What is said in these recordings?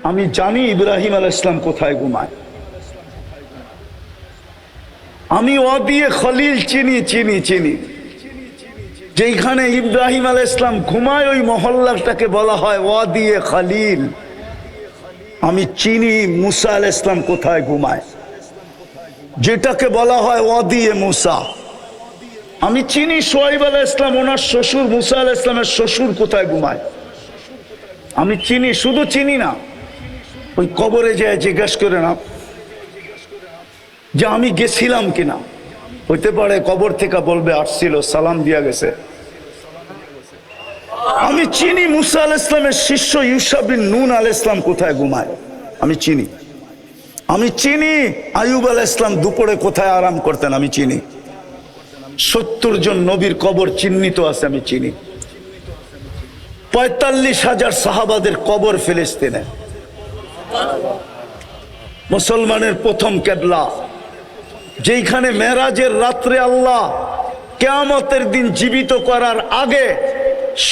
আমি জানি ইব্রাহিম আলাইহিস সালাম কোথায় ঘুমায়। আমি ওয়াদিয়ে খলিল চিনি চিনি চিনি। যেখানে ইব্রাহিম আলাইহিস সালাম ঘুমায় ওই মহল্লাটাকে বলা হয় ওয়াদিয়ে খলিল। আমি চিনি মুসা আলাইহিস সালাম কোথায় ঘুমায়, যেটাকে বলা হয় ওয়াদিয়ে মুসা। আমি চিনি শুআয়ব আলাইহিস সালাম ওনার শ্বশুর মুসা আলাইহিস সালামের শ্বশুর কোথায় ঘুমায়। আমি চিনি, শুধু চিনি না, ওই কবরে যায় জিজ্ঞেস করে না যে আমি গেছিলাম কিনা। হইতে পারে কবর থেকে বলবে আসছিল, সালাম দিয়া গেছে। আমি চিনি মুসা আলাইহিস সালামের শিষ্য ইউশা বিন নুন আলাইহিস সালাম কোথায় ঘুমায়, আমি চিনি। আমি চিনি আইয়ুব আলাইহিস সালাম দুপুরে কোথায় আরাম করতেন, আমি চিনি। 70 জন নবীর কবর চিহ্নিত আছে, আমি চিনি। 45,000 সাহাবাদের কবর ফিলিস্তিনে। মুসলমানের প্রথম কেবলা, যেখানে মেরাজের রাত্রে আল্লাহ কিয়ামতের দিন জীবিত করার আগে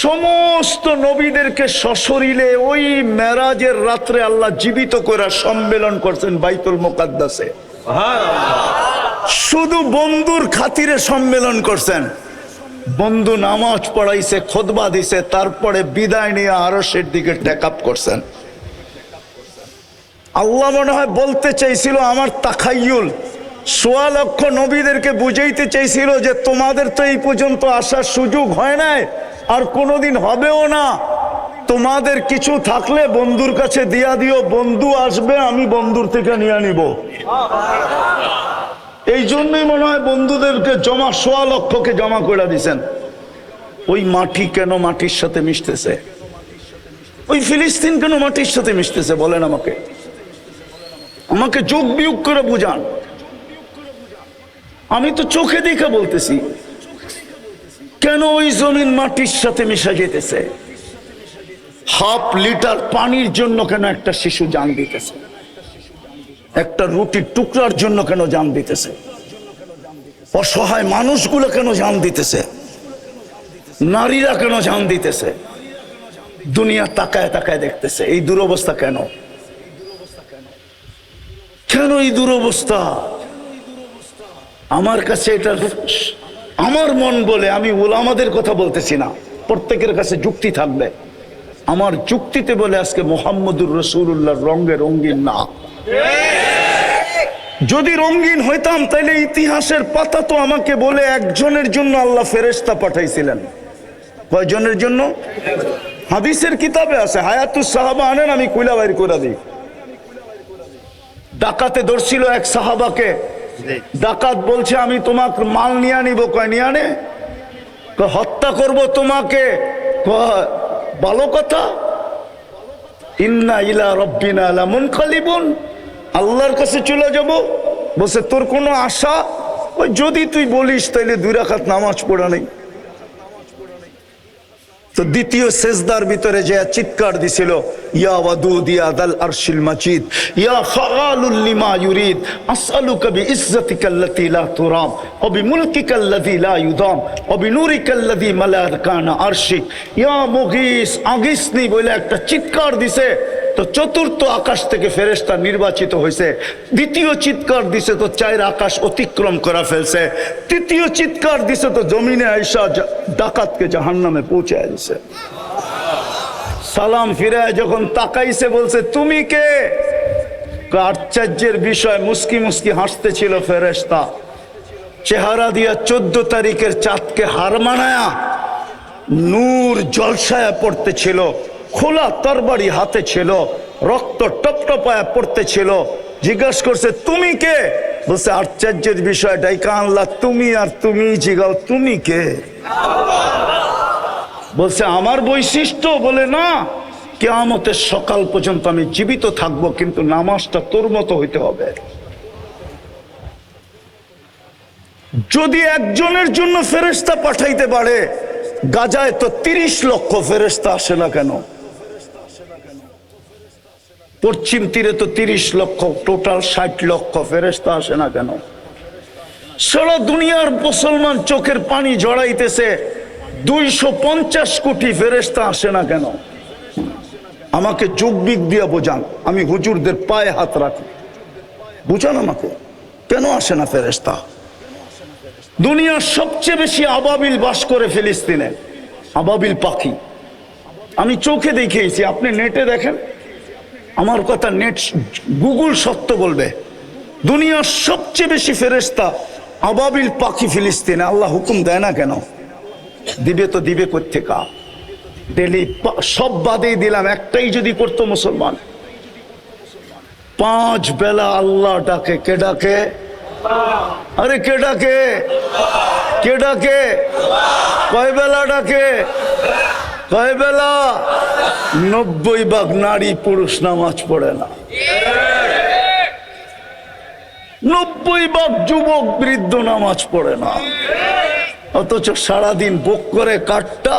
সমস্ত নবীদেরকে সশরীরে ওই মেরাজের রাত্রে আল্লাহ জীবিত করার সম্মেলন করছেন বাইতুল মুকাদ্দাসে। শুধু বন্ধুর খাতিরে সম্মেলন করছেন। বন্ধু নামাজ পড়াইছে, খুতবা দিছে, তারপরে বিদায় নিয়ে আরশের দিকে টেক আপ করছেন। আল্লাহ মনে হয় বলতে চাইছিল, আমার তাখায়ুল 1.25 লক্ষ নবীদেরকে বুঝাইতে চাইছিল যে তোমাদের তো এই পর্যন্ত আসার সুযোগ হয় নাই, আর কোনোদিন হবেও না। তোমাদের কিছু থাকলে বন্ধুর কাছে দিয়া দিও, বন্ধু আসবে, আমি বন্ধুর থেকে নিয়ে নিব। এই জন্যই মনে হয় বন্ধুদেরকে জমা 1.25 লক্ষকে জমা করে দিছেন। ওই মাটি কেন মাটির সাথে মিশতেছে? ওই ফিলিস্তিন কেন মাটির সাথে মিশতেছে বলেন আমাকে, আমাকে যোগ বিয়োগ করে বুঝান। আমি তো চোখে দেখে বলতেছি, কেন ওই জমিন মাটির সাথে মিশে যেতেছে? 1/2 লিটার পানির জন্য কেন একটা শিশু জান দিতেছে? একটা রুটির টুকরার জন্য কেন জান দিতেছে? অসহায় মানুষগুলো কেন জান দিতেছে? নারীরা কেন জান দিতেছে? দুনিয়া তাকায় তাকায় দেখতেছে। এই দুরবস্থা কেন? কেন এই দুরবস্থা? আমার কাছে এটা আমার মন বলে, আমি উলামাদের কথা বলতেছি না, প্রত্যেকের কাছে যুক্তি থাকবে। আমার যুক্তিতে বলে আজকে মুহাম্মদুর রাসূলুল্লাহর রঙে রঙিন না। যদি রঙিন হইতাম তাহলে ইতিহাসের পাতা তো আমাকে বলে একজনের জন্য আল্লাহ ফেরেশতা পাঠাইছিলেন। কয়জনের জন্য? হাদিসের কিতাবে আছে, হায়াতুস সাহাবা আনেন, আমি কুইলা বাইর করে দিই। ডাকাতে ধরছিল এক সাহাবাকে। ডাকাত বলছে আমি তোমার মাল নিয়ে নিব। কয় নিয়ে আনে? হত্যা করব তোমাকে। ভালো কথা। ইন্না ইলা রাব্বিনা লামুনকালিবুন, আল্লাহর কাছে চলে যাব। বলছে তোর কোনো আশা? ওই যদি তুই বলিস তাইলে 2 রাকাত নামাজ পড়া নেই। তো দ্বিতীয় সেজদার ভিতরে যে চিৎকার দিছিল, ইয়া ওয়াদুদ ইয়া দাল আরশিল মাজিদ ইয়া ফাআলুল লিমা ইউরিদ আসআলুকা বিইজ্জাতিকাল্লাতী লা তুরাম ওয়া বিমুলকিকাল্লাযী লা ইউদাম ওয়া বিনুরিকাল্লাযী মালা আরকানা আরশিক ইয়া মুগীস আগিসনি বলে একটা চিৎকার দিছে। তো চতুর্থ আকাশ থেকে ফেরেশতা নির্বাচিত হয়েছে। দ্বিতীয় চিৎকার দিছে তো 4 আকাশ অতিক্রম করা ফেলছে। তৃতীয় চিৎকার দিছে তো জমিনে আইসা ডাকাতকে জাহান্নামে পৌঁছায় দিছে। সালাম ফিরায় যখন তাকাইছে বলছে তুমি কে? আশ্চর্যের বিষয়, মুস্কি মুস্কি হাসতেছিল ফেরেশতা। চেহারা দিয়া 14 তারিখের চাঁদকে হার মানায়া নূর জলসায়া পড়তেছিল। খোলা তরবারি হাতে ছিল, রক্ত টপটপায়া পড়তেছিল। জিজ্ঞাসা করছে তুমি কে? বলছে আশ্চর্যের বিষয়, ডাইকা আল্লাহ তুমি, আর তুমি জিগাও তুমি কে? বলছে আমার বৈশিষ্ট্য? বলে না, কিয়ামতের সকাল পর্যন্ত আমি জীবিত থাকবো, কিন্তু নামাজটা তোর মতো হইতে হবে। যদি একজনের জন্য ফেরেশতা পাঠাইতে পারে, গাজায় তো 30 লক্ষ ফেরেশতা আসে না কেন? পশ্চিম তীরে তো 30 লক্ষ, টোটাল 60 লক্ষ ফেরেশতা আসে না কেন? সারা দুনিয়ার মুসলমান চোখের পানি জড়াইতেছে, 250 কোটি ফেরেশতা আসে না কেন? আমাকে যোগবিক দিয়া বোঝান, আমি হুজুরদের পায়ে হাত রাখি, বুঝান আমাকে কেন আসে না ফেরেশতা? দুনিয়ার সবচেয়ে বেশি আবাবিল বাস করে ফিলিস্তিনে, আবাবিল পাখি। আমি চোখে দেখিয়েছি, আপনি নেটে দেখেন, আমার কথা নেট গুগল সত্য বলবে। দুনিয়ার সবচেয়ে বেশি ফেরেশতা আবাবিল পাখি ফিলিস্তিনে। আল্লাহ হুকুম দেয় না কেন? দিবে তো দিবে কোত্থেকা? ডেলি সব বাদেই দিলাম, একটাই যদি করতো মুসলমান, 5 বেলা আল্লাহ ডাকে। কে ডাকে? আরে কে ডাকে? কে ডাকে? কয় বেলা ডাকে? কয় বেলা? 90% নারী পুরুষ নামাজ পড়ে না, 90% যুবক বৃদ্ধ নামাজ পড়ে না, অথচ সারাদিন ভোগ করে কাঠটা।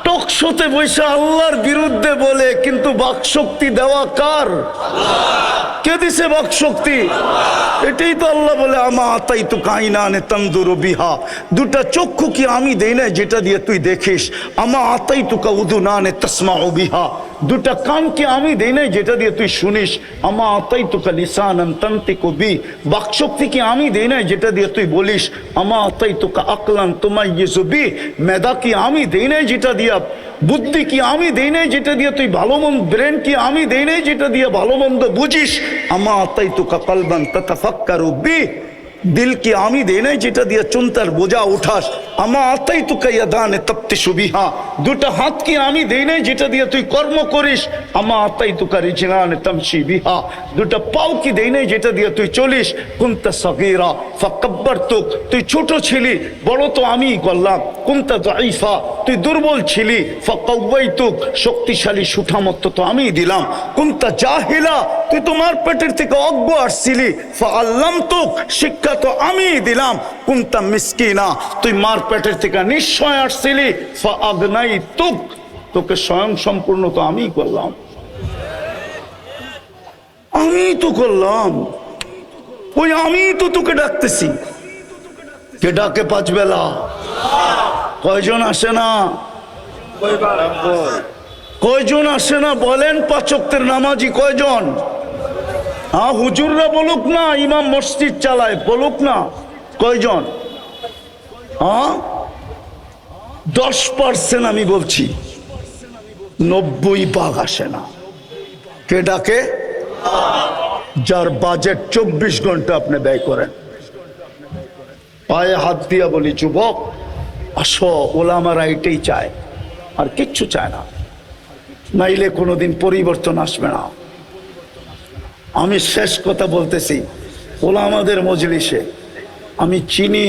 টকশোতে বসে আল্লাহর বিরুদ্ধে বলে, কিন্তু বাকশক্তি দেওয়া কার? কে দিছে বাকশক্তি? এটাই তো আল্লাহ বলে, আমা আতাই তো কাইনানে তন্দুর বিহা, দুটা চক্ষু কি আমি দেই না যেটা দিয়ে তুই দেখিস? আমা আতাই তো কাউদুনানে তাসমাউ বিহা, দুটা কান কি আমি দেই না যেটা দিয়ে তুই শুনিস? আমা আতাই তো লিসানান তানতিকু বি, বাকশক্তি কি আমি দেই না যেটা দিয়ে তুই বলিস? আমা আতাই তো আকলান তুমাইয়িজু বি, মেধা কি আমি দেই না যেটা দিয়া, বুদ্ধি কি আমি দেই না যেটা দিয়ে তুই ভালো মন্দ, ব্রেন কি আমি দেই না যেটা দিয়ে ভালো মন্দ বুঝিস? আমা আতাই তো কালবান তাতাফাক্কারু বি, দিল কি আমি দেই না যেটা দিয়ে চিন্তার বোঝা উঠাস? আমা আতাই তো ইয়াদানে তাবতিশু বিহা, দুটা হাত কি আমি দেই না যেটা দিয়ে তুই কর্ম করিস? আমা আতাই তো রিজলানে তামশি বিহা, দুটা পাও কি দেই না যেটা দিয়ে তুই চলিস? কুনতা সাগীরা ফাকাব্বারতুক, তুই ছোট ছিলি, বড় তো আমিই করলাম। কুনতা দাঈফা, তুই দুর্বল ছিলি, ফাকাওয়াইতুক, শক্তিশালী সুঠামত্ব তো আমিই দিলাম। কুনতা জাহিলা, তুই তোমার পেটের থেকে অজ্ঞ আসছিলি, ফাআল্লামতুক, শিক্ষা তো আমিই দিলাম। কুনতা মিসকিনা, তুই মার পেটের থেকে নিশ্চয় আসছিলি, ফাআগনাইতুক, তোকে স্বয়ং সম্পূর্ণ তো আমিই করলাম, আমিই তো করলাম। ওই আমি তো তোকে ডাকতেছি। কে ডাকে 5 বেলা? কয়জন আসে না? কয়জন আসে না বলেন? 5 ওয়াক্তের নামাজি কয়জন? হুজুররা বলুক না, ইমাম মসজিদ চালায়, বলুক না কয়জন? 10% আমি বলছি, 90% আসে না। কে ডাকে? যার বাজেট 24 ঘন্টা আপনি ব্যয় করেন। পায়ে হাত দিয়া বলি, যুবক আসো, ওলামারা এটাই চায়, আর কিচ্ছু চায় না, নাইলে কোনোদিন পরিবর্তন আসবে না। আমি শেষ কথা বলতেছি, ওলামাদের মজলিসে আমি চিনি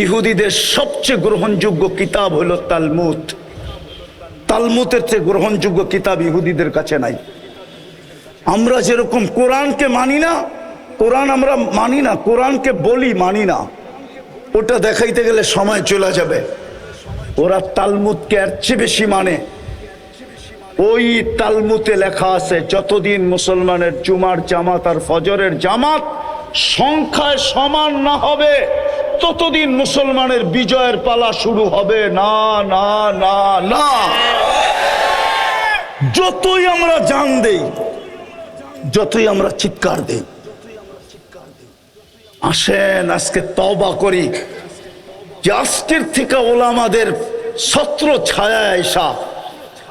ইহুদিদের সবচেয়ে গ্রহণযোগ্য কিতাব হলো তালমুদ। তালমুদের চেয়ে গ্রহণযোগ্য কিতাব ইহুদিদের কাছে নাই। আমরা যেরকম কোরআনকে মানি না, কোরআন আমরা মানি না, কোরআনকে বলি মানি না, ওটা দেখাইতে গেলে সময় চলে যাবে। ওরা তালমুদকে এর চেয়ে বেশি মানে। ওই তালমুদে লেখা আছে, যতদিন মুসলমানের জুমার জামাত আর ফজরের জামাত সংখ্যায় সমান না হবে, ততদিন মুসলমানের বিজয়ের পালা শুরু হবে না, না, না, না। যতই আমরা জান দেই, যতই আমরা চিৎকার দেই, আসেন আজকে তওবা করি যে আজকের থেকে ওলামাদের ছত্র ছায়া আয়েশা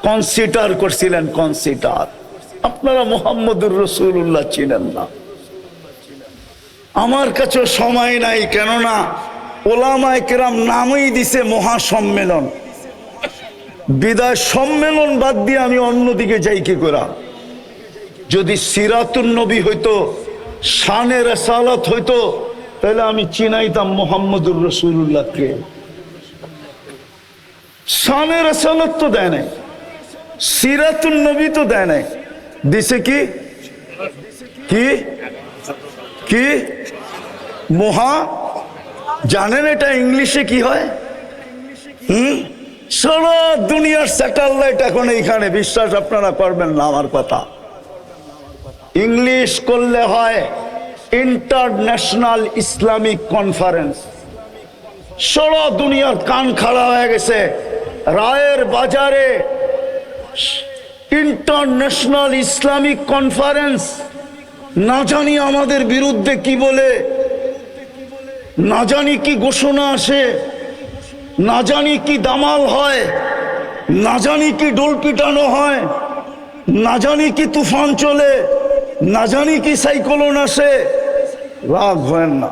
কনসিডার করছিলেন, কনসিডার। আপনারা মুহাম্মদুর রাসূলুল্লাহ চিনেন না। আমার কাছে সময় নাই, কেননা ওলামায়ে কেরাম নামই দিছে মহাসম্মেলন। বিদায় সম্মেলন বাদ দিয়ে আমি অন্যদিকে যাই কি করে? যদি সিরাতুন নবী হইতো, শানে রাসালাত হইতো, তাহলে আমি চিনাইতাম মুহাম্মদুর রাসূলুল্লাহকে। শানে রাসালাত তো দেয় নাই, সিরাতুন নবী তো দেয় নাই, দিছে কি? কি কি মহা, জানেন এটা ইংলিশে কি হয়? সারা দুনিয়ার স্যাটেলাইট এখন এইখানে, বিশ্বাস আপনারা করবেন না আমার কথা। ইংলিশ করলে হয় ইন্টারন্যাশনাল ইসলামিক কনফারেন্স। সারা দুনিয়ার কান খাড়া হয়ে গেছে, রায়ের বাজারে ইন্টারন্যাশনাল ইসলামিক কনফারেন্স, না জানি আমাদের বিরুদ্ধে কি বলে, না জানি কি ঘোষণা আসে, না জানি কি দামাল হয়, না জানি কি ডোল পিটানো হয়, না জানি কি তুফান চলে, না জানি কি সাইক্লোন আসে। রাগ হয় না,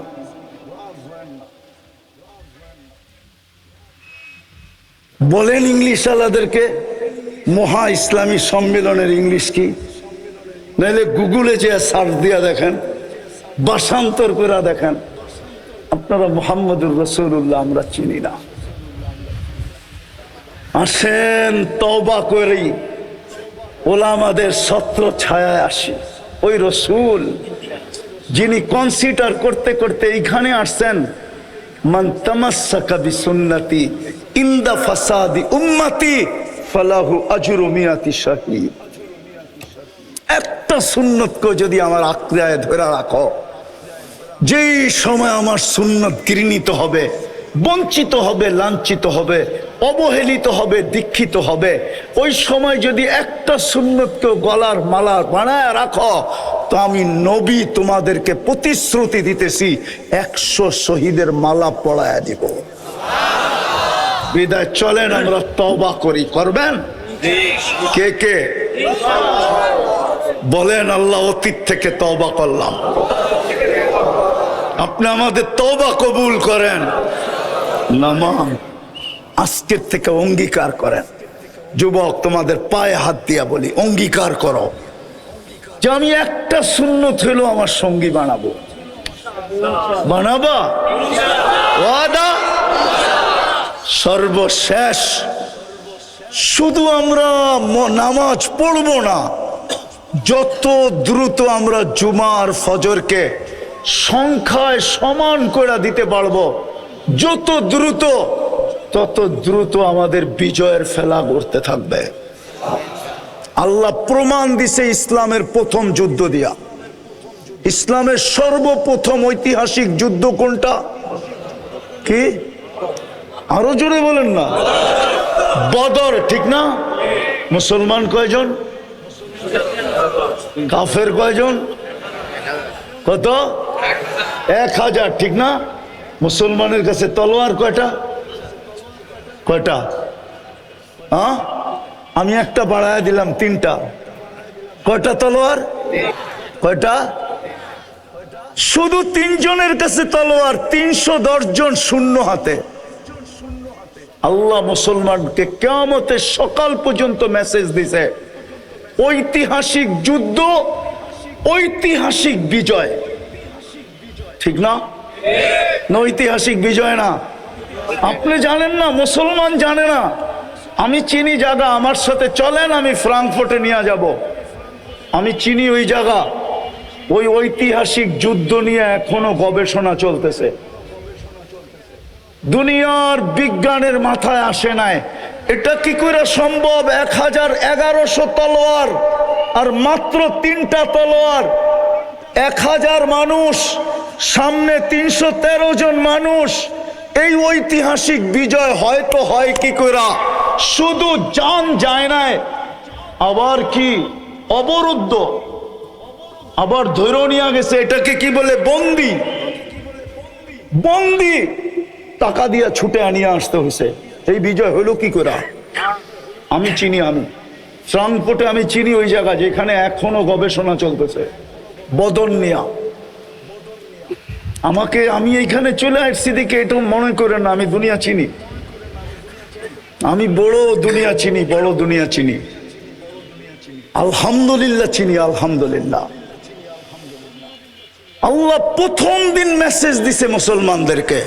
বলেন ইংলিশ আলাদেরকে মহা ইসলামী সম্মেলনের ইংলিশ কি, নাহলে গুগলে যে সার্চ দিয়া দেখেন, ভাষান্তর করে দেখেন। আপনারা মুহাম্মদুর রাসূলুল্লাহ আমরা চিনি না। আসেন তওবা করি, ওলামাদের ছত্র ছায়ায় আসি। ওই রসুল যিনি কনসিডার করতে করতে এইখানে আসছেন, মান তামাসসাকা বিসুন্নতি ইনদা ফাসাদি উম্মতি ফালাহু আজরু মিয়াতি শাহীদ। একটা সুন্নতকে যদি আমার আঁকড়ায় ধরে রাখো, যেই সময় আমার সুন্নত ঘৃণিত হবে, বঞ্চিত হবে, লাঞ্ছিত হবে, অবহেলিত হবে, দীক্ষিত হবে, ওই সময় যদি একটা সুন্নতকে গলার মালা বানায় রাখো, তো আমি নবী তোমাদেরকে প্রতিশ্রুতি দিতেছি 100 শহীদের মালা পড়ায় দিব। বিদায় চলেন আমরা তওবা করি। করবেন কে কে? বলেন আল্লাহ অতীত থেকে তওবা করলাম, আপনি আমাদের তওবা কবুল করেন। নামান আজকের থেকে অঙ্গীকার করেন। যুবক তোমাদের পায়ে হাত দিয়া বলি, অঙ্গীকার করো যে আমি একটা সুন্নত হইলো আমার সঙ্গী বানাবো। বানাবা? ওয়াদা? সর্বশেষ শুধু আমরা নামাজ পড়বো না, যত দ্রুত আমরা জুমার ফজরকে সংখ্যায় সমান করে দিতে পারবো, যত দ্রুত তত দ্রুত আমাদের বিজয়ের ফেলা করতে থাকবে। আল্লাহ প্রমাণ দিছে ইসলামের প্রথম যুদ্ধ দিয়া। ইসলামের সর্বপ্রথম ঐতিহাসিক যুদ্ধ কোনটা? কি? আরো জোরে বলেন না। বদর, ঠিক না? মুসলমান কয়জন? কাফের কয়জন? কত? 1000, ঠিক না? মুসলমানের কাছে তলোয়ার কয়টা? কয়টা? হ্যাঁ, আমি একটা বাড়ায় দিলাম 3টা। কয়টা তলোয়ার? কয়টা? শুধু 3 জনের কাছে তলোয়ার, 310 জন শূন্য হাতে। আল্লাহ মুসলমানকে কিয়ামতের সকাল পর্যন্ত মেসেজ দিছে, ঐতিহাসিক যুদ্ধ, ঐতিহাসিক বিজয়। ঠিক না? ঐতিহাসিক বিজয় না? আপনি জানেন না, মুসলমান জানে না। আমি চিনি জায়গা, আমার সাথে চলেন, আমি ফ্রাঙ্কফুর্টে নিয়ে যাব। আমি চিনি ওই জায়গা, ওই ঐতিহাসিক যুদ্ধ নিয়ে এখনো গবেষণা চলতেছে। দুনিয়ার বিজ্ঞানের মাথায় আসে নাই এটা কি করে সম্ভব। 1100 তলোয়ার আর মাত্র 3টা তলোয়ার, 1000 মানুষ, সামনে 313 জন মানুষ। এই ঐতিহাসিক বিজয় হয়তো হয় কি করে? শুধু জান যায় নাই, আবার কি অবরুদ্ধ, আবার ধরে নিয়ে গেছে। এটাকে কি বলে? বন্দি। বন্দি টাকা দিয়া ছুটে আনিয়ে আসতে হয়েছে। এই বিজয় হলো কি করে? আমি চিনি, আমি ফ্রাঙ্কফুর্টে আমি চিনি ওই জায়গা যেখানে এখনো গবেষণা চলতেছে বদর নিয়া। আমি এইখানে চলে আসছি দিকে এটা মনে করেন না, আমি দুনিয়া চিনি, আমি বড় দুনিয়া চিনি, বড় দুনিয়া চিনি। আলহামদুলিল্লাহ চিনি, আলহামদুলিল্লাহ। আল্লাহ প্রথম দিন মেসেজ দিছে মুসলমানদেরকে,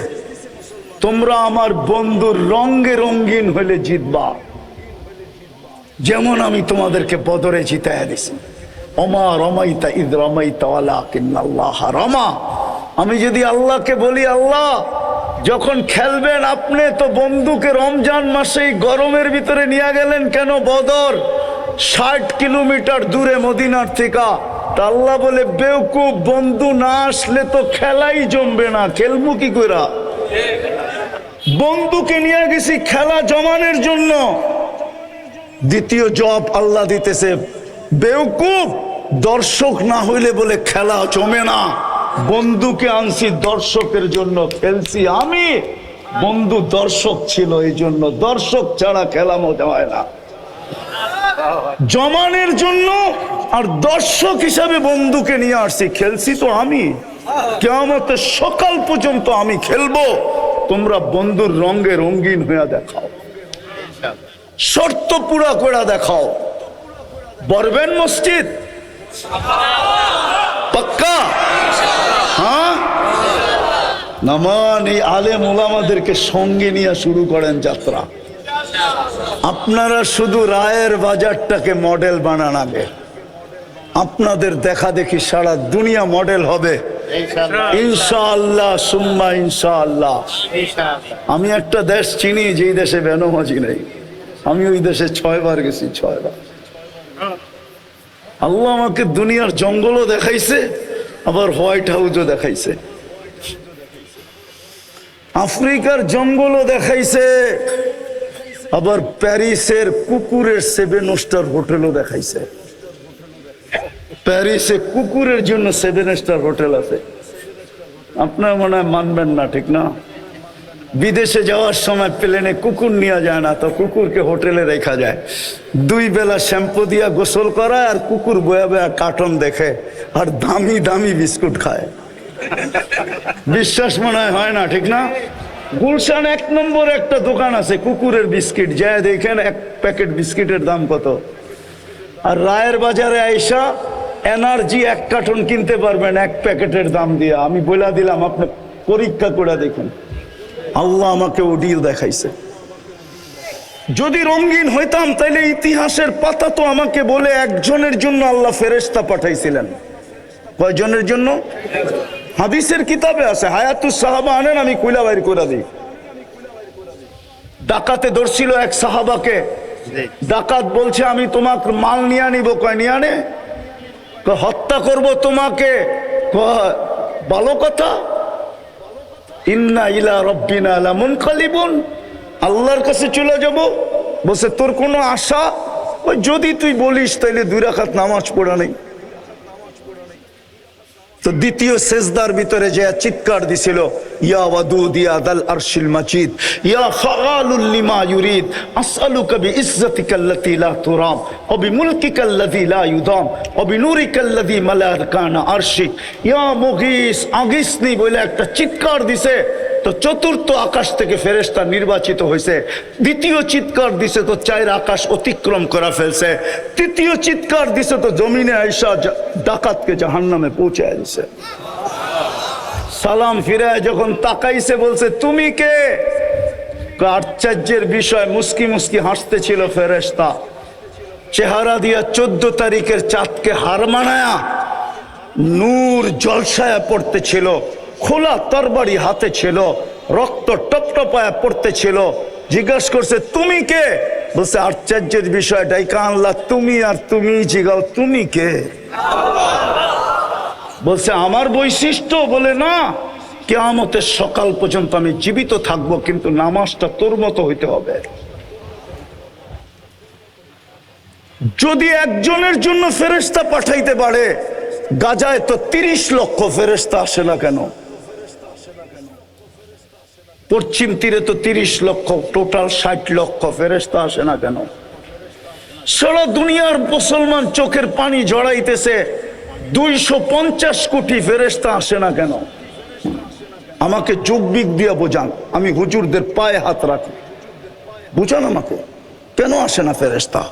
তোমরা আমার বন্ধুর রঙে রঙিন হলে জিতবা, যেমন আমি তোমাদেরকে বদরে জিতায়া দিছি। ওমা রমাইতা ইদ রমাইতা ওয়ালাকিন্নাল্লাহ রমা। আমি যদি আল্লাহকে বলি, আল্লাহ যখন খেলবেন আপনি তো বন্ধুকে রমজান মাসে গরমের ভিতরে নিয়ে গেলেন কেন বদর, 60 কিলোমিটার দূরে মদিনার থেকে। তা আল্লাহ বলে, বেওকুফ, বন্ধু না আসলে তো খেলাই জমবে না, খেলবো কি করে? বন্ধুকে নিয়ে গেছি খেলা জমানোর জন্য। দ্বিতীয় জবাব আল্লাহ দিতেছে, বেওকুফ, দর্শক না হইলে বলে খেলা জমে না। বন্ধুকে আনছি দর্শকের জন্য, খেলছি আমি। বন্ধু দর্শক ছিল, এই জন্য। দর্শক ছাড়া খেলা মজা হয় না। জমানের জন্য আর দর্শক হিসাবে বন্ধুকে নিয়ে আসছি, খেলছি তো আমি। কিয়ামতের সকাল পর্যন্ত আমি খেলবো, তোমরা বন্ধুর রঙে রঙিন হয়ে দেখাও, শর্ত পুরা করে দেখাও। বরবেন মসজিদ পাক্কা? হ্যাঁ, নামান এই আলেম ওলামাদেরকে সঙ্গে নিয়ে শুরু করেন যাত্রা। আপনারা শুধু রায়ের বাজারটাকে মডেল বানান আগে, আপনাদের দেখা দেখি সারা দুনিয়া মডেল হবে ইনশাআল্লাহ, সুম্মা ইনশাআল্লাহ। আমি একটা দেশ চিনি যেই দেশে বেনামাজি নেই, আমি ওই দেশে 6 বার গেছি, 6 বার। আল্লাহ আমাকে দুনিয়ার জঙ্গলও দেখাইছে, আবার হোয়াইট হাউসও দেখাইছে, আফ্রিকার জঙ্গলও দেখাইছে, আবার প্যারিসের কুকুরের 7 স্টার হোটেলও দেখাইছে। প্যারিসে কুকুরের জন্য 7 স্টার হোটেল আছে। আপনার মনে হয় মানবেন না, ঠিক না? বিদেশে যাওয়ার সময় প্লেনে কুকুর নিয়ে যায় না, তো কুকুরকে হোটেলে রেখা যায়। 2 বেলা শ্যাম্পু দিয়া গোসল করায়, আর কুকুর বয়া বয়া কার্টুন দেখে আর দামি দামি বিস্কুট খায়। বিশ্বাস মনে হয় না, ঠিক না? গুলশান 1 নম্বর একটা দোকান আছে কুকুরের বিস্কিট, যায় দেখেন 1 প্যাকেট বিস্কিটের দাম কত। আর রায়ের বাজারে আইসা এনার্জি 1 কার্টন কিনতে পারবেন 1 প্যাকেটের দাম দিয়ে। আমি বলে দিলাম, আপনি পরীক্ষা করে দেখুন। আল্লাহ আমাকে ওডিও দেখাইছে। যদি রঙিন হইতাম তাইলে ইতিহাসের পাতা তো আমাকে বলে একজনের জন্য আল্লাহ ফেরেশতা পাঠাইছিলেন। কয়জনের জন্য? হাদিসের কিতাবে আছে, হায়াতুস সাহাবা আনেন, আমি কইলা বাইর করে দিই। ডাকাতে ধরছিল এক সাহাবাকে, ডাকাত বলছে আমি তোমাকে মাল নিয়ে নিব। কয় নিয়ে আনে? হত্যা করব তোমাকে। ভালো কথা। ইন্না ইলা রব্বিনা লামুনকালিবুন, আল্লাহর কাছে চলে যাব। বলছে তোর কোনো আশা? যদি তুই বলিস তাইলে 2 রাকাত নামাজ পড়া নেই। তো দ্বিতীয় সেজদার ভিতরে যে চিৎকার দিছিল, ইয়া ওয়াদুদ ইয়া দাল আরশিল মাজিদ ইয়া ফাআলুল লিমা ইউরিদ আসআলুকা বিইজ্জাতিকাল্লাতী লা তুরাম ওয়া বিমুলকিকাল্লাযী লা ইউদাম ওয়া বিনুরিকাল্লাযী মালা আরকানা আরশিক ইয়া মুগীস, আগিসনি বলে একটা চিৎকার দিছে। তো চতুর্থ আকাশ থেকে ফেরেশতা নির্বাচিত হয়েছে। দ্বিতীয় চিৎকার দিছে তো 4 আকাশ অতিক্রম করা ফেলছে। তৃতীয় চিৎকার দিছে তো জমিনে আইসা ডাকাতকে জাহান্নামে পৌঁছায় দিছে। সালাম ফিরায় যখন তাকাইছে, বলছে তুমি কে? আশ্চর্যের বিষয়, মুস্কি মুস্কি হাসতে ছিল ফেরেশতা। চেহারা দিয়া 14 তারিখের চাঁদকে হার মানায়া নূর জলসায়া পড়তে ছিল, খোলা তরবারি হাতে ছিল, রক্ত টপটপায়া পড়তে ছিল। জিজ্ঞাসা করছে তুমি কে? বলছে আশ্চর্যের বিষয়, ডাইকা আনলা তুমি, আর তুমি জিগাও তুমি কে? বলছে আমার বৈশিষ্ট্য? বলে না, কিয়ামতের সকাল পর্যন্ত আমি জীবিত থাকবো, কিন্তু নামাজটা তোর মতো হইতে হবে। যদি একজনের জন্য ফেরেশতা পাঠাইতে পারে, গাজায় তো 30 লক্ষ ফেরেশতা আসে না কেন? পশ্চিম তীরে তো 30 লক্ষ, টোটাল 60 লক্ষ ফেরেশতা আসে না কেন? সারা দুনিয়ার মুসলমান চোখের পানি জড়াইতেছে, 250 কোটি ফেরেশতা আসে না কেন? আমাকে যুগবিক দিয়ে বোঝান, আমি হুজুরদের পায়ে হাত রাখি, বুঝান আমাকে কেন আসে না ফেরেশতা?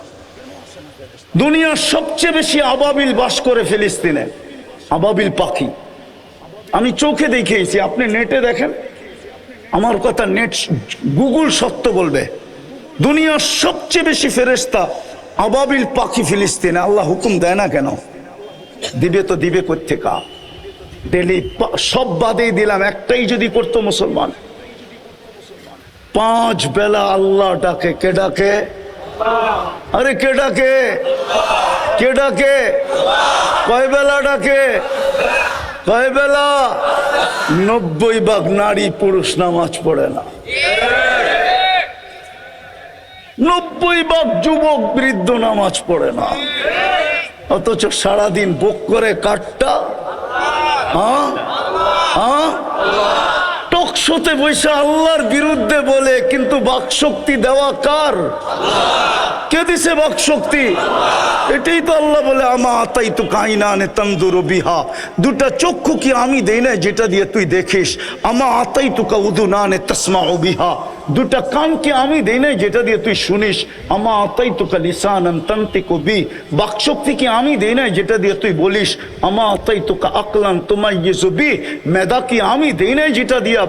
দুনিয়ার সবচেয়ে বেশি আবাবিল বাস করে ফিলিস্তিনে, আবাবিল পাখি। আমি চোখে দেখিয়েছি, আপনি নেটে দেখেন, আমার কথা নেট গুগল সত্য বলবে। দুনিয়ার সবচেয়ে বেশি ফেরেশতা আবাবিল পাখি ফিলিস্তিনে। আল্লাহ হুকুম দেয় না কেন? দিবে তো দিবে কোত্থেকা? ডেলি সব বাদেই দিলাম, একটাই যদি করতো মুসলমান, 5 বেলা আল্লাহ ডাকে। কে ডাকে? আরে কে ডাকে? কে ডাকে? কয় বেলা ডাকে? কয় বেলা? 90 ভাগ নারী পুরুষ নামাজ পড়ে না। 90 ভাগ যুবক বৃদ্ধ নামাজ পড়ে না, অথচ সারাদিন ভোগ করে কাঠটা। টকশোতে বসে আল্লাহর বিরুদ্ধে বলে, কিন্তু বাক শক্তি দেওয়া কার? কে দিছে বাক শক্তি? এটাই তো আল্লাহ বলে, আমা আতাই তো কাইনানে তন্দুর বিহা, দুটা চক্ষু কি আমি দেই না যেটা দিয়ে তুই দেখিস? আমা আতাই তো কাউদুনানে তাসমাউ বিহা, দুটা কান কি আমি দেই না যেটা দিয়ে তুই শুনিস? আমা আতাই তো লিসানান তানতিকু বি, বাক শক্তি কি আমি দেই না যেটা দিয়ে তুই বলিস? আমা আতাই তো আকলান তুমাইয়িজু বি, মেধা কি আমি দেই না যেটা দিয়া,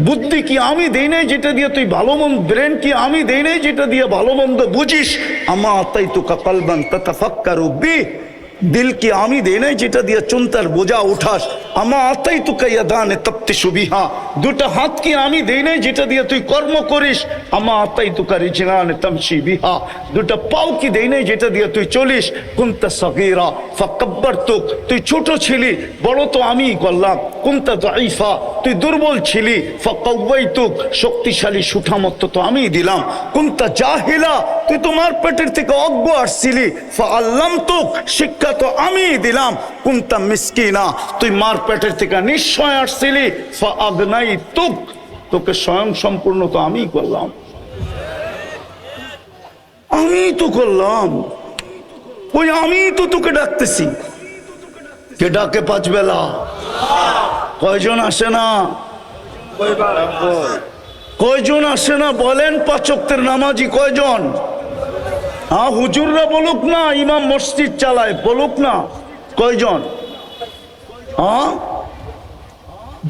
বুদ্ধি কি আমি দেই না যেটা দিয়ে তুই ভালো মন্দ, ব্রেন কি আমি দেই না যেটা দিয়ে ভালো মন্দ বুঝিস? আমা আতাই তো কালবান তাতাফাক্কারু বি, দিল কি আমি দেই না যেটা দিয়ে চিন্তার বোঝা উঠাস? আমা আতাই তো ইয়াদানে তাবতিশু বিহা, দুটা হাত কি আমি দেই না যেটা দিয়ে তুই কর্ম করিস? আমা আতাই তো রিজলানে তামশি বিহা, দুটা পাও কি দেই না যেটা দিয়ে তুই চলিস? কুনতা সগীরা ফাকাব্বারতুক, তুই ছোট ছিলি, বড় তো আমিই করলাম। কুনতা দাঈফা, তুই দুর্বল ছিলি, ফাকাওয়াইতুক, শক্তিশালী সুঠামত্ব তো আমিই দিলাম। কুনতা জাহিলা, তুই তোমার পেটের থেকে অজ্ঞ আসছিলি, ফাআল্লামতুক, শিক্ষা তো আমিই দিলাম। কুনতা মিসকিনা, তুই মার পেটের থেকে নিশ্চয় আসছিলি, ফাআগনাইতুক, তোকে স্বয়ং সম্পূর্ণ তো আমিই করলাম, আমিই তো করলাম। ওই আমিই তো তোকে ডাকতেছি। কে ডাকে পাঁচ বেলা? কয়জন আসে না? কয়জন আসে না বলেন? 5 ওয়াক্তের নামাজি কয়জন? হ্যাঁ, হুজুররা বলুক না, ইমাম মসজিদ চালায়, বলুক না কয়জন? হ্যাঁ,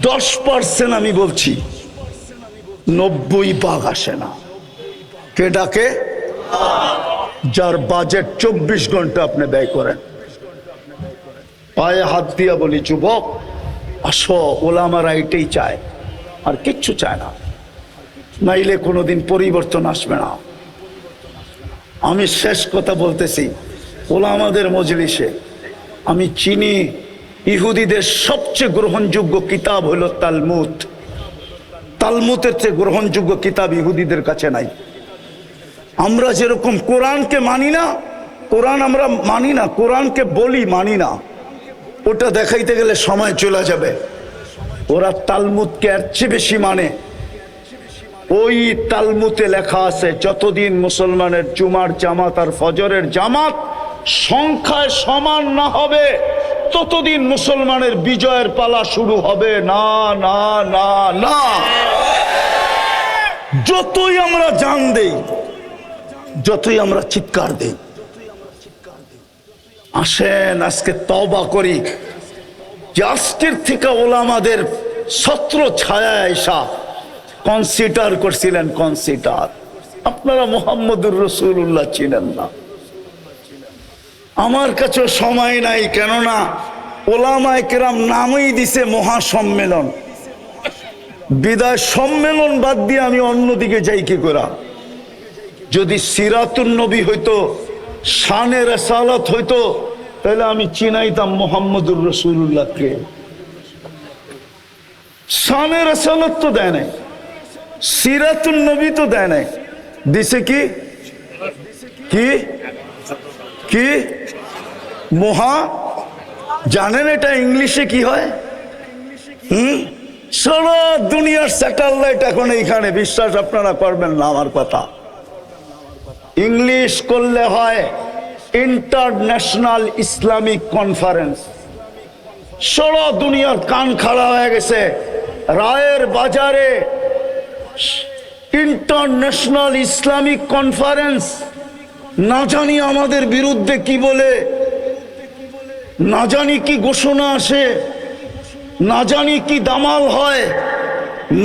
10% আমি বলছি, 90 ভাগ আসে না। কে ডাকে? যার বাজেট 24 ঘন্টা আপনি ব্যয় করেন। পায়ে হাত দিয়া বলি, যুবক আসো, ওলামারা এটাই চায়, আর কিচ্ছু চায় না, নাইলে কোনোদিন পরিবর্তন আসবে না। আমি শেষ কথা বলতেছি, ওলামাদের মজলিসে আমি চিনি ইহুদিদের সবচেয়ে গ্রহণযোগ্য কিতাব হলো তালমুদ। তালমুদের চেয়ে গ্রহণযোগ্য কিতাব ইহুদিদের কাছে নাই। আমরা যেরকম কোরআনকে মানি না, কোরআন আমরা মানি না, কোরআনকে বলি মানি না, ওটা দেখাইতে গেলে সময় চলে যাবে। ওরা তালমুদকে এর চেয়ে বেশি মানে। ওই তালমুদে লেখা আছে, যতদিন মুসলমানের জুমার জামাত আর ফজরের জামাত সংখ্যায় সমান না হবে, ততদিন মুসলমানের বিজয়ের পালা শুরু হবে না, না, না, না। যতই আমরা জান দেই, যতই আমরা চিৎকার দেই, আসেন আজকে তওবা করি যে আজকের থেকে ওলামাদের ছত্র ছায়া আয়েশা কনসিডার করছিলেন, কনসিডার। আপনারা মুহাম্মদুর রাসূলুল্লাহ চিনেন না। আমার কাছে সময় নাই, কেননা ওলামায়ে কেরাম নামই দিছে মহাসম্মেলন। বিদায় সম্মেলন বাদ দিয়ে আমি অন্যদিকে যাই কি করে? যদি সিরাতুন নবী হইতো, শানে রাসালাত হইতো, তাহলে আমি চিনাইতাম মুহাম্মদুর রাসূলুল্লাহকে। শানে রাসালাত তো দেয় নাই, সিরাতুন নবী তো দেয় নাই, দিছে কি? কি কি মহা, জানেন এটা ইংলিশে কি হয়? সারা দুনিয়ার স্যাটেলাইট এখন এইখানে, বিশ্বাস আপনারা করবেন না আমার কথা। ইংলিশ করলে হয় ইন্টারন্যাশনাল ইসলামিক কনফারেন্স। সারা দুনিয়ার কান খাড়া হয়ে গেছে। রায়ের বাজারে ইন্টারন্যাশনাল ইসলামিক কনফারেন্স, না জানি আমাদের বিরুদ্ধে কি বলে, না জানি কি ঘোষণা আসে, না জানি কি দামাল হয়,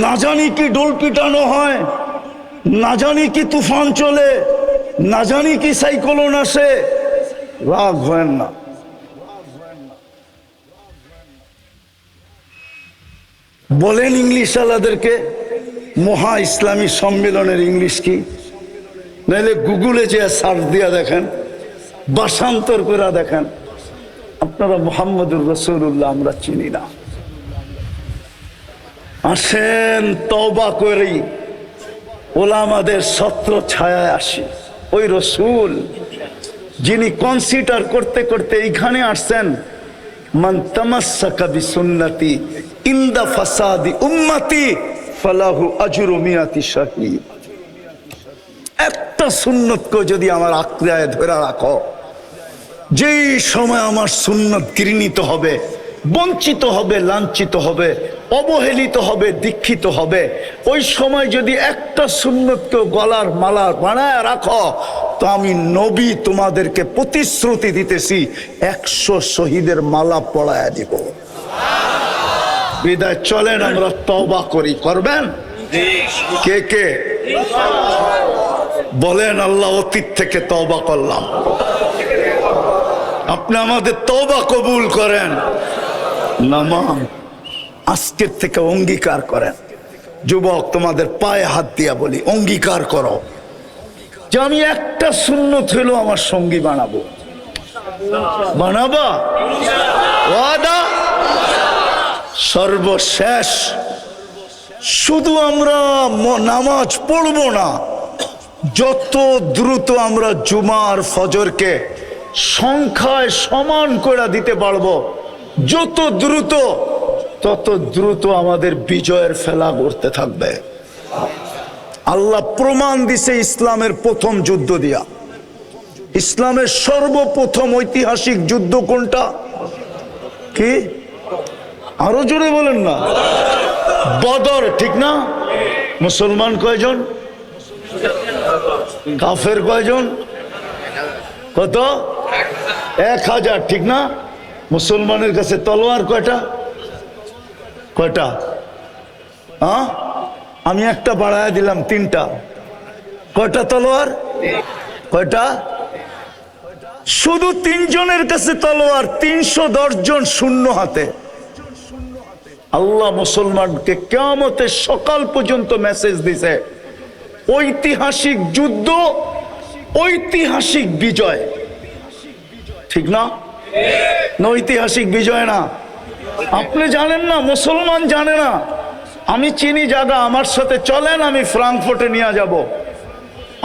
না জানি কি ডোল পিটানো হয়, না জানি কি তুফান চলে, না জানি কি সাইক্লোন আসে। রাগ হয় না, বলেন ইংলিশ আলাদেরকে মহা ইসলামী সম্মেলনের ইংলিশ কি? নাহলে গুগলে যে সার্চ দিয়া দেখেন, ভাষান্তর করে দেখেন। আপনারা মুহাম্মদুর রাসূলুল্লাহ আমরা চিনি না। আসেন তওবা করি, ওলামাদের ছত্র ছায়ায় আসি। ওই রসুল যিনি কনসিডার করতে করতে এইখানে আসছেন, মান তামাসসাকা বিসুন্নতি ইনদা ফাসাদি উম্মতি ফালাহু আজরু মিয়াতি শাহীদ। একটা সুন্নতকে যদি আমার আঁকড়ায় ধরে রাখো, যেই সময় আমার সুন্নত ঘৃণিত হবে, বঞ্চিত হবে, লাঞ্ছিত হবে, অবহেলিত হবে, দীক্ষিত হবে, ওই সময় যদি একটা সুন্নতকে গলার মালা বানায় রাখো, তো আমি নবী তোমাদেরকে প্রতিশ্রুতি দিতেছি 100 শহীদের মালা পড়ায় দিব। বিদায় চলেন আমরা তওবা করি। করবেন কে কে? বলেন আল্লাহ অতীত থেকে তওবা করলাম, আপনি আমাদের তওবা কবুল করেন। নামাম আজকের থেকে অঙ্গীকার করেন। যুবক তোমাদের পায়ে হাত দিয়া বলি, অঙ্গীকার করো যে আমি একটা সুন্নত হইলো আমার সঙ্গী বানাবো। বানাবা? ওয়াদা? সর্বশেষ শুধু আমরা নামাজ পড়বো না, যত দ্রুত আমরা জুমার ফজরকে সংখ্যায় সমান করে দিতে পারবো, যত দ্রুত তত দ্রুত আমাদের বিজয়ের ফেলা করতে থাকবে। আল্লাহ প্রমাণ দিছে ইসলামের প্রথম যুদ্ধ দিয়া। ইসলামের সর্বপ্রথম ঐতিহাসিক যুদ্ধ কোনটা? কি? আরো জোরে বলেন না। বদর, ঠিক না? মুসলমান কয়জন? কাফের কয়জন? কত? 1000, ঠিক না? মুসলমানের কাছে তলোয়ার কয়টা? কয়টা? হ্যাঁ, আমি একটা বাড়ায় দিলাম 3টা। কয়টা তলোয়ার? কয়টা? শুধু 3 জনের কাছে তলোয়ার, 310 জন শূন্য হাতে। আল্লাহ মুসলমানকে কিয়ামতের সকাল পর্যন্ত মেসেজ দিছে, ঐতিহাসিক যুদ্ধ, ঐতিহাসিক বিজয়। ঠিক না? ঐতিহাসিক বিজয় না? আপনি জানেন না, মুসলমান জানে না। আমি চিনি জায়গা, আমার সাথে চলেন, আমি ফ্রাঙ্কফুর্টে নিয়ে যাব।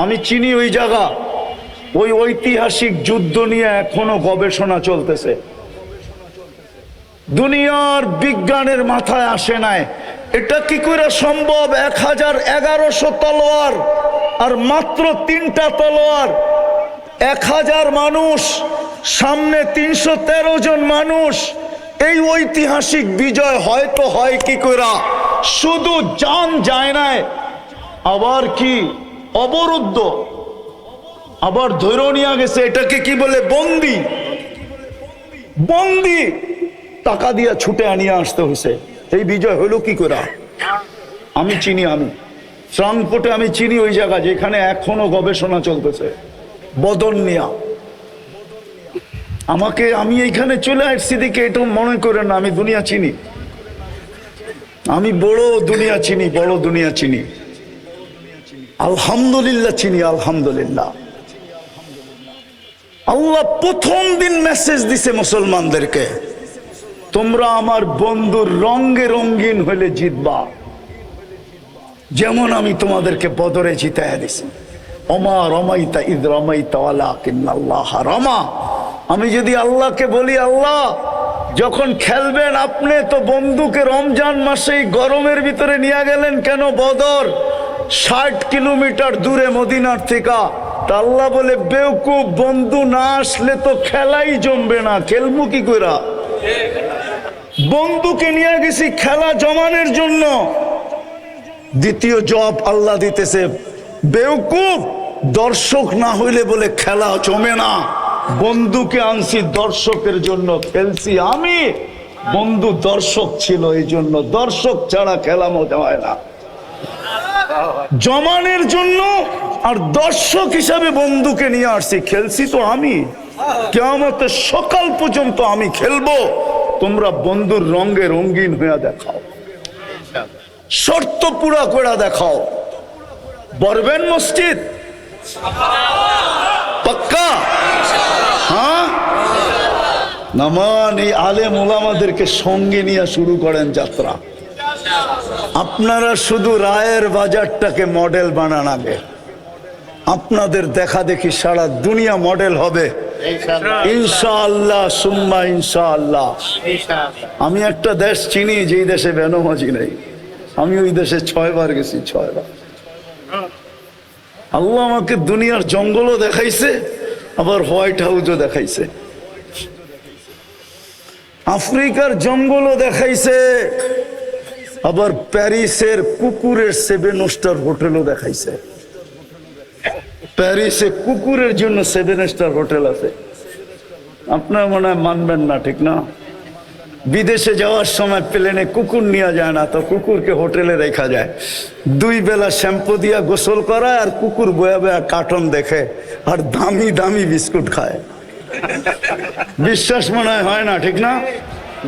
আমি চিনি ওই জায়গা। ওই ঐতিহাসিক যুদ্ধ নিয়ে এখনো গবেষণা চলতেছে। দুনিয়ার বিজ্ঞানের মাথায় আসে নাই এটা কি করে সম্ভব। 1100 তলোয়ার আর মাত্র 3টা তলোয়ার, 1000 মানুষ, সামনে 313 জন মানুষ। এই ঐতিহাসিক বিজয় হয়তো হয় কি করে? শুধু জান যায় নাই, আবার কি অবরুদ্ধ, আবার ধরে নিয়ে গেছে। এটাকে কি বলে? বন্দি। বন্দি টাকা দিয়া ছুটে আনিয়ে আসতে হয়েছে। এই বিজয় হলো কি করে? আমি চিনি, আমি ফ্রাঙ্কফুর্টে আমি চিনি ওই জায়গা যেখানে এখনো গবেষণা চলতেছে বদর নিয়া। আমি এইখানে চলে আসছি দিকে এটা মনে করেন না, আমি দুনিয়া চিনি, আমি বড় দুনিয়া চিনি, বড় দুনিয়া চিনি। আলহামদুলিল্লাহ চিনি, আলহামদুলিল্লাহ। আল্লাহ প্রথম দিন মেসেজ দিছে মুসলমানদেরকে, তোমরা আমার বন্ধুর রঙে রঙিন হলে জিতবা, যেমন আমি তোমাদেরকে বদরে জিতায়া দিছি। ওমা রমাইতা ইদ রমাইতা ওয়ালাকিন্নাল্লাহ রমা। আমি যদি আল্লাহকে বলি, আল্লাহ যখন খেলবেন আপনি তো বন্ধুকে রমজান মাসে গরমের ভিতরে নিয়ে গেলেন কেন বদর, 60 কিলোমিটার দূরে মদিনার থেকে। তা আল্লাহ বলে, বেওকুফ, বন্ধু না আসলে তো খেলাই জমবে না, খেলবো কি কইরা? বন্ধুকে নিয়ে গেছি খেলা জমানোর জন্য। দ্বিতীয় জবাব আল্লাহ দিতেছে, বেওকুফ, দর্শক না হইলে বলে খেলা জমে না। বন্ধুকে আনছি দর্শকের জন্য, খেলছি আমি। বন্ধু দর্শক ছিল, এই জন্য। দর্শক ছাড়া খেলা মজা হয় না। জমানের জন্য আর দর্শক হিসাবে বন্ধুকে নিয়ে আসছি, খেলছি তো আমি। কিয়ামতের সকাল পর্যন্ত আমি খেলবো, তোমরা বন্ধুর রঙে রঙিন হয়ে দেখাও, শর্ত পুরা করে দেখাও। বরবেন মসজিদ পাক্কা? হ্যাঁ, নামান এই আলেম ওলামাদেরকে সঙ্গে নিয়ে শুরু করেন যাত্রা। আপনারা শুধু রায়ের বাজারটাকে মডেল বানান আগে, আপনাদের দেখা দেখি সারা দুনিয়া মডেল হবে ইনশাআল্লাহ সুম্মা ইনশাআল্লাহ। আমি একটা দেশ চিনি যেই দেশে বেনামাজি নেই, আমি ওই দেশে 6 বার গেছি, 6 বার। আল্লাহ আমাকে দুনিয়ার জঙ্গলও দেখাইছে, আবার হোয়াইট হাউসও দেখাইছে, আফ্রিকার জঙ্গলও দেখাইছে, আবার প্যারিসের কুকুরের 7 স্টার হোটেলও দেখাইছে। প্যারিসে কুকুরের জন্য 7 স্টার হোটেল আছে। আপনার মনে হয় মানবেন না, ঠিক না? বিদেশে যাওয়ার সময় প্লেনে কুকুর নিয়ে যায় না, তো কুকুরকে হোটেলে রেখা যায়। 2 বেলা শ্যাম্পু দিয়া গোসল করায়, আর কুকুর বয়া বয়া কার্টুন দেখে আর দামি দামি বিস্কুট খায়। বিশ্বাস মনে হয় না, ঠিক না?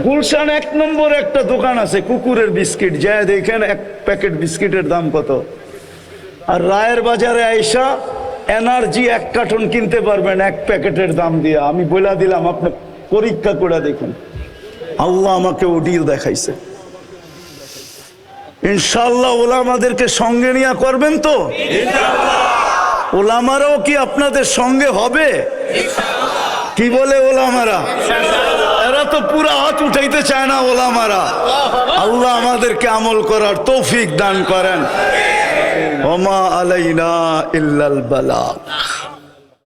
গুলশান 1 নম্বর একটা দোকান আছে কুকুরের বিস্কিট, যায় দেখেন 1 প্যাকেট বিস্কিটের দাম কত। আর রায়ের বাজারে আইসা এনার্জি 1 কার্টন কিনতে পারবেন 1 প্যাকেটের দাম দিয়ে। আমি বলে দিলাম, আপনি পরীক্ষা করে দেখুন। আল্লাহ আমাকে ওডিও দেখাইছে। ইনশাআল্লাহ ওলামাদেরকে সঙ্গে নিয়ে করবেন তো? ওলামারাও কি আপনাদের সঙ্গে হবে? কি বলে ওলামারা? এরা তো পুরো হাত উঠাইতে চায় না ওলামারা। আল্লাহ আমাদেরকে আমল করার তৌফিক দান করেন। ওমা আলাইনা ইল্লাল বালাগ।